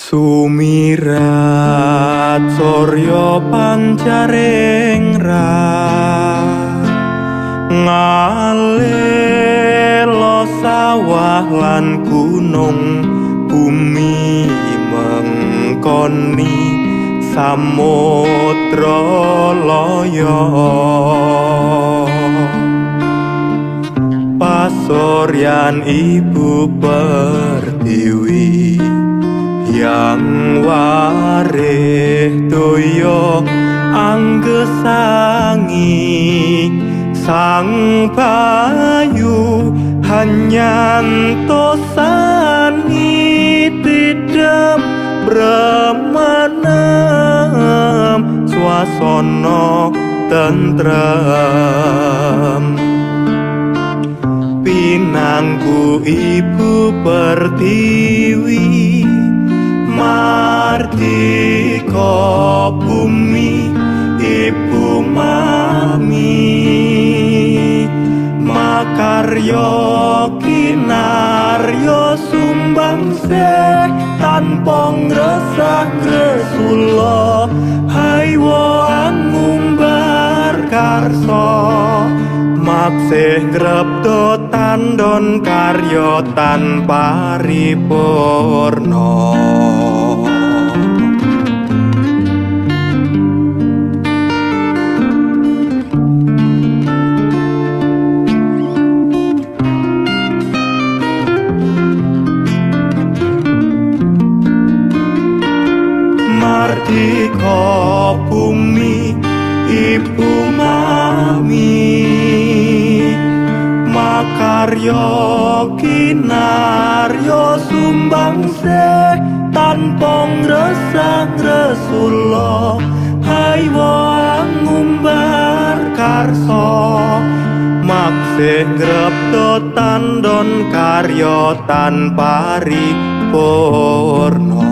Sumirat Surya pancaring ngalelo sawah lan gunung bumi mengkoni samudra loyo pasuryan ibu pertiwi yang wareh doyo anggesangi sang bayu hanyantosani tidem bremenem swasana tentrem pinangku ibu pertiwi mardika bumi ibu mami makarya kinarya sumbangsih tanpa ngresah gresula haywa ngumbar karsa maksih ngrepta tandon karya tanpa paripurna. Mardika bumi ibu mami makarya kinarya sumbangsih tanpa ngresah gresula haywa ngumbar karsa maksih ngrepta tandon karya tanpa paripurna.